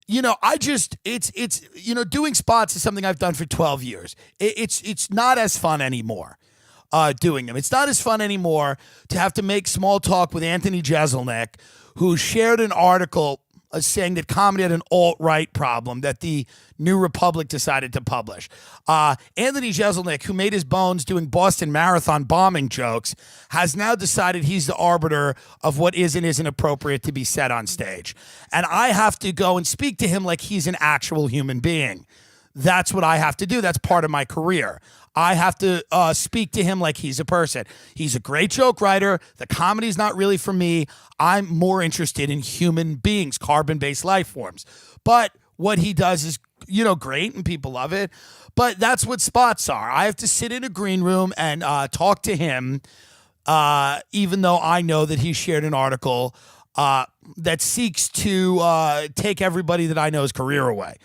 doing spots is something I've done for 12 years. It's not as fun anymore. Doing them. It's not as fun anymore to have to make small talk with Anthony Jeselnik, who shared an article saying that comedy had an alt-right problem that the New Republic decided to publish. Anthony Jeselnik, who made his bones doing Boston Marathon bombing jokes, has now decided he's the arbiter of what is and isn't appropriate to be said on stage. And I have to go and speak to him like he's an actual human being. That's what I have to do. That's part of my career. I have to speak to him like he's a person. He's a great joke writer. The comedy's not really for me. I'm more interested in human beings, carbon-based life forms. But what he does is, great and people love it. But that's what spots are. I have to sit in a green room and talk to him, even though I know that he shared an article that seeks to take everybody that I know's career away.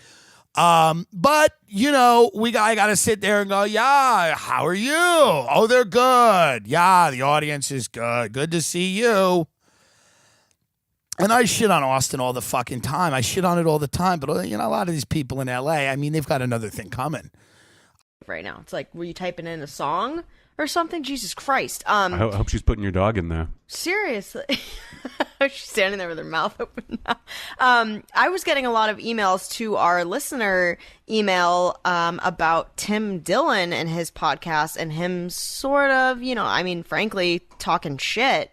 But I got to sit there and go, yeah, how are you? Oh, they're good. Yeah, the audience is good. Good to see you. And I shit on Austin all the fucking time. I shit on it all the time. But, a lot of these people in LA, I mean, they've got another thing coming. Right now. It's like, were you typing in a song or something? Jesus Christ. I hope she's putting your dog in there. Seriously. She's standing there with her mouth open now. I was getting a lot of emails to our listener email about Tim Dillon and his podcast and him sort of, frankly, talking shit.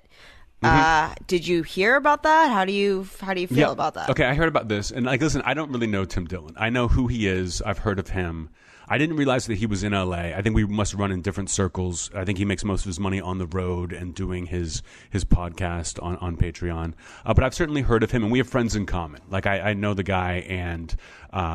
Mm-hmm. Did you hear about that? How do you feel about that? Okay, I heard about this. And listen, I don't really know Tim Dillon. I know who he is. I've heard of him. I didn't realize that he was in LA. I think we must run in different circles. I think he makes most of his money on the road and doing his podcast on Patreon. But I've certainly heard of him, and we have friends in common. Like, I know the guy, and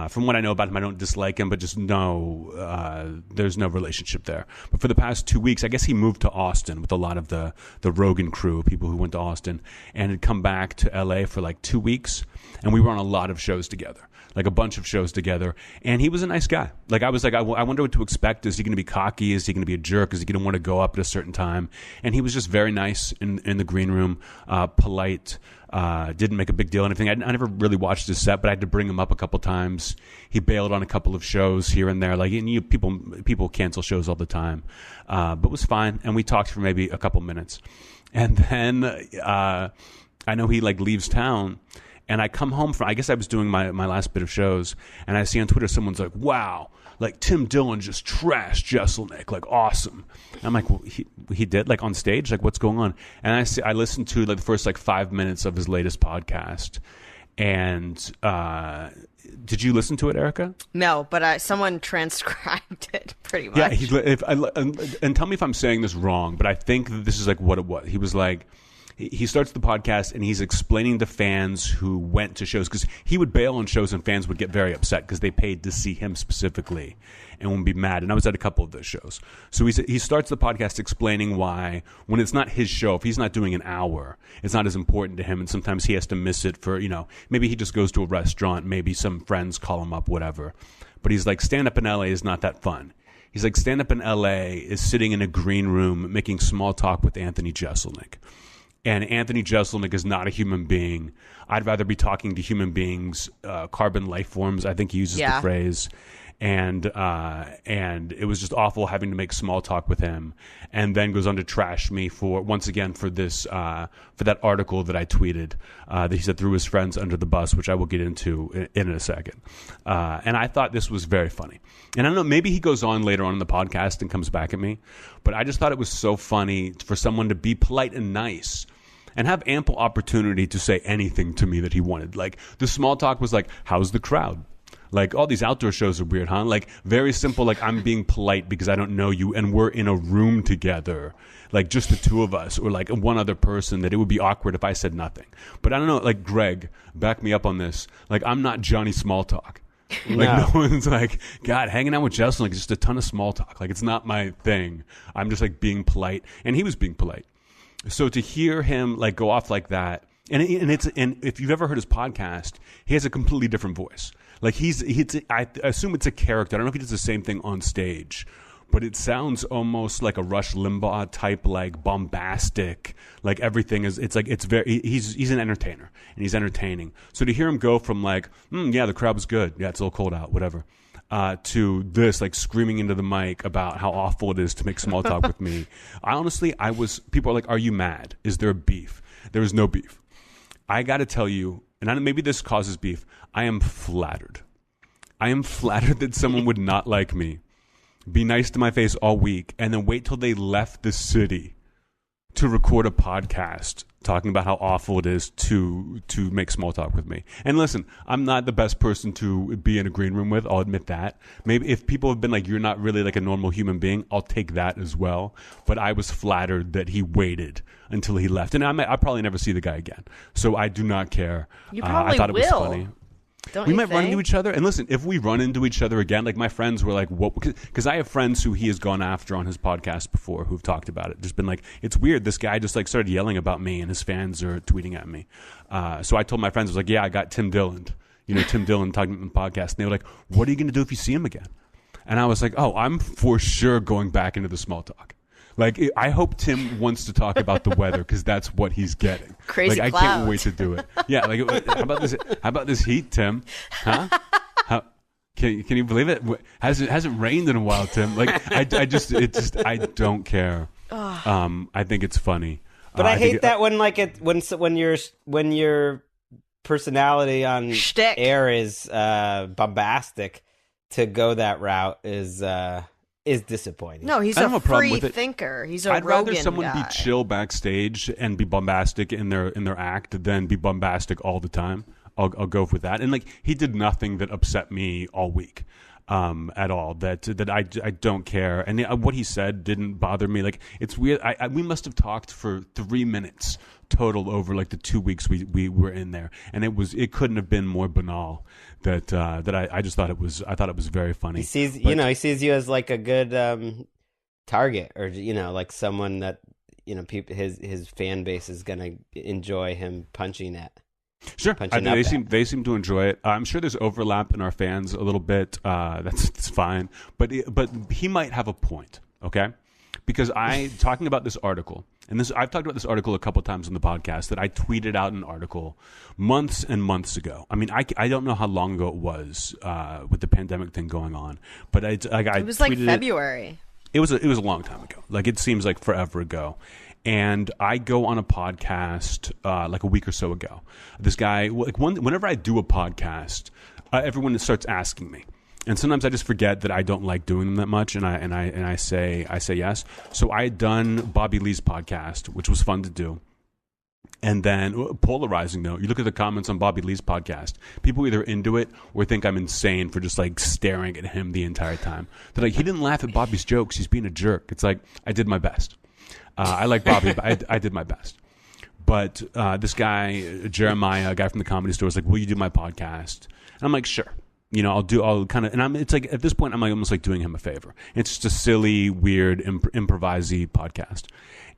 from what I know about him, I don't dislike him, but just know there's no relationship there. But for the past 2 weeks, I guess he moved to Austin with a lot of the Rogan crew, people who went to Austin, and had come back to LA for like 2 weeks, and we were on a lot of shows together. Like a bunch of shows together, and he was a nice guy. Like, I was like, I wonder what to expect. Is he going to be cocky? Is he going to be a jerk? Is he going to want to go up at a certain time? And he was just very nice in the green room, polite, didn't make a big deal of anything. I never really watched his set, but I had to bring him up a couple times. He bailed on a couple of shows here and there. Like, and people cancel shows all the time, but it was fine. And we talked for maybe a couple minutes, and then I know he leaves town. And I come home from, I guess I was doing my last bit of shows, and I see on Twitter someone's like, wow, Tim Dillon just trashed Jeselnik, awesome. And I'm like, well, he did, on stage? What's going on? And I listened to the first 5 minutes of his latest podcast. And did you listen to it, Erica? No, but someone transcribed it pretty much. Yeah, and tell me if I'm saying this wrong, but I think that this is what it was. He was like, he starts the podcast and he's explaining to fans who went to shows, because he would bail on shows and fans would get very upset because they paid to see him specifically and would be mad. And I was at a couple of those shows. So he starts the podcast explaining why, when it's not his show, if he's not doing an hour, it's not as important to him. And sometimes he has to miss it for, maybe he just goes to a restaurant, maybe some friends call him up, whatever. But he's like, stand-up in LA is not that fun. He's like, stand-up in LA is sitting in a green room making small talk with Anthony Jeselnik. And Anthony Jeselnik is not a human being. I'd rather be talking to human beings, carbon life forms, I think he uses the phrase. And it was just awful having to make small talk with him, and then goes on to trash me for this for that article that I tweeted that he said threw his friends under the bus, which I will get into in a second. And I thought this was very funny. And I don't know, maybe he goes on later on in the podcast and comes back at me, but I just thought it was so funny for someone to be polite and nice and have ample opportunity to say anything to me that he wanted. The small talk was how's the crowd? All these outdoor shows are weird, huh? Very simple, I'm being polite because I don't know you and we're in a room together, just the two of us, or one other person, that it would be awkward if I said nothing. But I don't know, Greg, back me up on this. I'm not Johnny Small Talk. No one's God, hanging out with Jeselnik is just a ton of small talk. It's not my thing. I'm just being polite. And he was being polite. So to hear him go off like that, and if you've ever heard his podcast, he has a completely different voice. I assume it's a character. I don't know if he does the same thing on stage, but it sounds almost like a Rush Limbaugh type, like bombastic, like everything is, it's like, it's very, he's an entertainer and he's entertaining. So to hear him go from like, yeah, the crowd was good. Yeah, it's a little cold out, whatever. To this, like screaming into the mic about how awful it is to make small talk with me. People are like, are you mad? Is there a beef? There is no beef. I got to tell you, and maybe this causes beef, I am flattered. I am flattered that someone would not like me, be nice to my face all week, and then wait till they left the city to record a podcast talking about how awful it is to make small talk with me. And listen, I'm not the best person to be in a green room with. I'll admit that. Maybe if people have been like, you're not really like a normal human being, I'll take that as well. But I was flattered that he waited until he left. And I'll probably never see the guy again. So I do not care. You probably I thought will. It was funny. Don't we you might run think? into each other. And listen, if we run into each other again, like my friends were like, what? Because I have friends who he has gone after on his podcast before who've talked about it. Just been like, it's weird. This guy just like started yelling about me and his fans are tweeting at me. So I told my friends, I was like, yeah, I got Tim Dillon. Tim Dillon talking on the podcast. And they were like, what are you going to do if you see him again? And I was like, oh, I'm for sure going back into the small talk. Like, I hope Tim wants to talk about the weather because that's what he's getting. Crazy like, clouds. I can't wait to do it. Yeah, like, how about this heat, Tim? Huh? Can you believe it? Hasn't rained in a while, Tim. Like, I don't care. I think it's funny. But I hate that when your personality on Shtick. air is bombastic, to go that route is disappointing. No, he's I don't a have a problem free with it. thinker. He's a I'd Rogan rather someone guy. be chill backstage and be bombastic in their act than be bombastic all the time. I'll go with that. And like, he did nothing that upset me all week at all. That I don't care. And what he said didn't bother me. Like, it's weird. We must have talked for 3 minutes total over like the 2 weeks we were in there, and it couldn't have been more banal. That I just thought it was. I thought it was very funny. He sees you as like a good target, or like someone that his fan base is gonna enjoy him punching at. Sure, they seem to enjoy it. I'm sure there's overlap in our fans a little bit. That's fine, but he might have a point. Okay, because talking about this article. And I've talked about this article a couple of times on the podcast that I tweeted out an article months and months ago. I mean, I don't know how long ago it was with the pandemic thing going on, but it was like February. It was a long time ago. Like, it seems like forever ago. And I go on a podcast like a week or so ago. This guy, like whenever I do a podcast, everyone starts asking me. And sometimes I just forget that I don't like doing them that much, and I say yes. So I had done Bobby Lee's podcast, which was fun to do. And then, polarizing though, you look at the comments on Bobby Lee's podcast, people either into it or think I'm insane for just like staring at him the entire time. They're like, he didn't laugh at Bobby's jokes, he's being a jerk. It's like, I did my best. I like Bobby, but I did my best. But this guy, Jeremiah, a guy from the Comedy Store, was like, will you do my podcast? And I'm like, sure. I'll kind of, and it's like, at this point, I'm like almost like doing him a favor. It's just a silly, weird, improvisy podcast.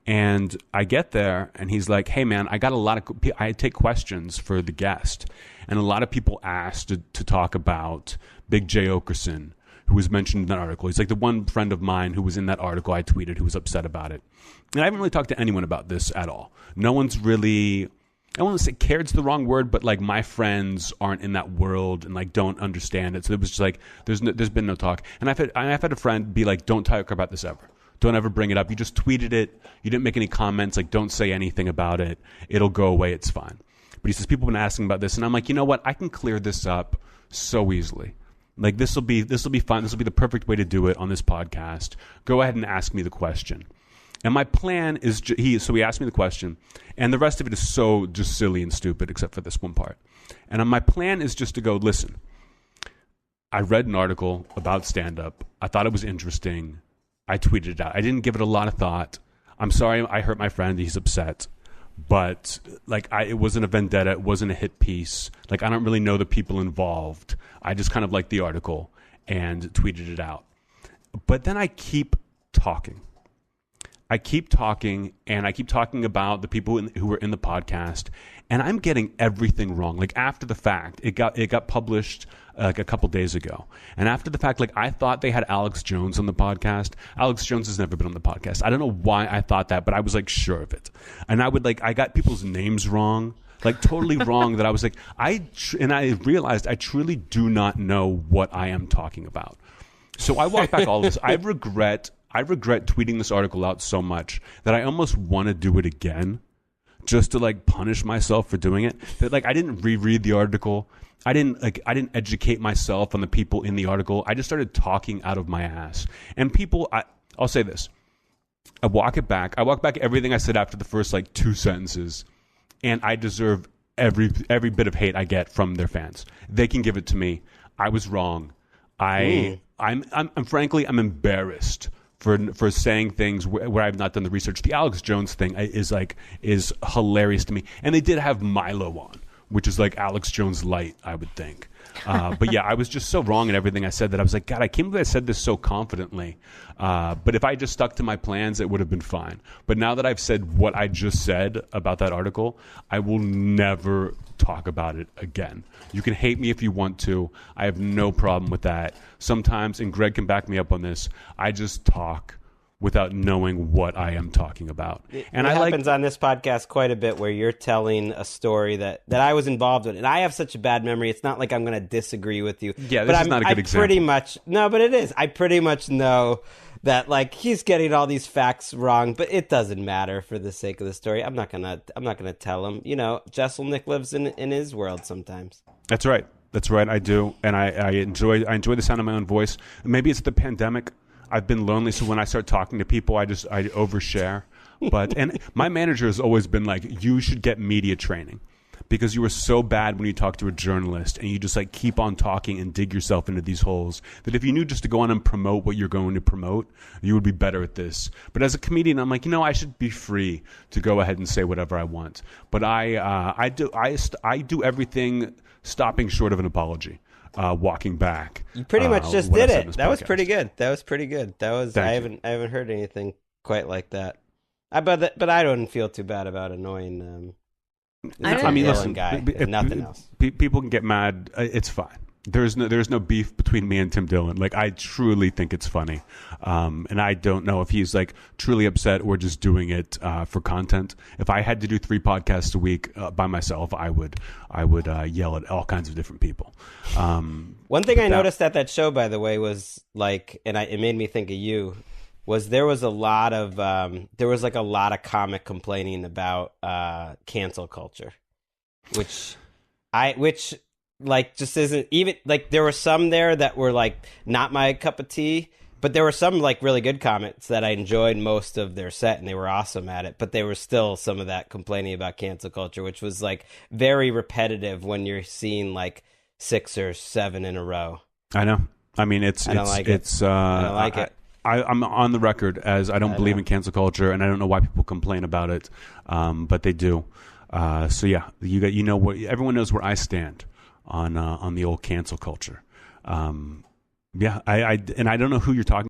And I get there, and he's like, hey, man, I take questions for the guest. And a lot of people asked to talk about Big J. Okerson, who was mentioned in that article. He's like the one friend of mine who was in that article I tweeted who was upset about it. And I haven't really talked to anyone about this at all. No one's really... I don't want to say cared's the wrong word, but like my friends aren't in that world and like don't understand it. So it was just like there's been no talk. And I've had a friend be like, don't talk about this ever. Don't ever bring it up. You just tweeted it. You didn't make any comments. Like, don't say anything about it. It'll go away. It's fine. But he says people have been asking about this, and I'm like, you know what? I can clear this up so easily. Like, this will be fun. This will be the perfect way to do it on this podcast. Go ahead and ask me the question. And my plan is, so he asked me the question, and the rest of it is so just silly and stupid, except for this one part. And my plan is just to go, listen, I read an article about stand-up. I thought it was interesting. I tweeted it out. I didn't give it a lot of thought. I'm sorry I hurt my friend. He's upset. But like, it wasn't a vendetta. It wasn't a hit piece. Like, I don't really know the people involved. I just kind of liked the article and tweeted it out. But then I keep talking. I keep talking, and I keep talking about the people who were in the podcast, and I'm getting everything wrong. Like after the fact, it got published like a couple days ago, and after the fact, like I thought they had Alex Jones on the podcast. Alex Jones has never been on the podcast. I don't know why I thought that, but I was like sure of it. And I got people's names wrong, like totally wrong. That I was like I realized I truly do not know what I am talking about. So I walk back all of this. I regret tweeting this article out so much that I almost want to do it again, just to like punish myself for doing it. That like I didn't reread the article. I didn't educate myself on the people in the article. I just started talking out of my ass. And people, I'll say this. I walk back everything I said after the first like 2 sentences, and I deserve every bit of hate I get from their fans. They can give it to me. I was wrong. I'm frankly embarrassed for saying things where I've not done the research. The Alex Jones thing is hilarious to me. And they did have Milo on, which is like Alex Jones light, I would think. But yeah, I was just so wrong in everything I said that I was like, God, I can't believe I said this so confidently. But if I just stuck to my plans, it would have been fine. But now that I've said what I just said about that article, I will never talk about it again. You can hate me if you want to. I have no problem with that. Sometimes, and Greg can back me up on this, I just talk without knowing what I am talking about. And it happens on this podcast quite a bit where you're telling a story that I was involved in. And I have such a bad memory. It's not like I'm going to disagree with you. Yeah, this is not a good example. But it is. I pretty much know that like he's getting all these facts wrong, but it doesn't matter for the sake of the story. I'm not gonna tell him. You know, Jeselnik lives in his world sometimes. That's right. I do. And I enjoy the sound of my own voice. Maybe it's the pandemic. I've been lonely, so when I start talking to people, I overshare. And my manager has always been like, you should get media training because you were so bad when you talk to a journalist and you just like keep on talking and dig yourself into these holes that if you knew just to go on and promote what you're going to promote, you would be better at this. But as a comedian, I'm like, I should be free to go ahead and say whatever I want. But I do everything stopping short of an apology. Walking back. You pretty much just did it. That was pretty good. Thank I haven't heard anything quite like that. But I don't feel too bad about annoying listen, guy. Nothing else. People can get mad. It's fine. There's no beef between me and Tim Dillon. Like I truly think it's funny, and I don't know if he's like truly upset or just doing it for content. If I had to do 3 podcasts a week by myself, I would yell at all kinds of different people. One thing I noticed at that show, by the way, was like, and it made me think of you. There was a lot of comic complaining about cancel culture, which like just isn't even like there were some there that were like not my cup of tea, but there were some like really good comics that I enjoyed most of their set and they were awesome at it, but there was still some of that complaining about cancel culture, which was like very repetitive when you're seeing like 6 or 7 in a row. I know. I mean, I don't like it. I'm on the record as I don't believe in cancel culture, and I don't know why people complain about it, but they do. So yeah, everyone knows where I stand on the old cancel culture. I don't know who you're talking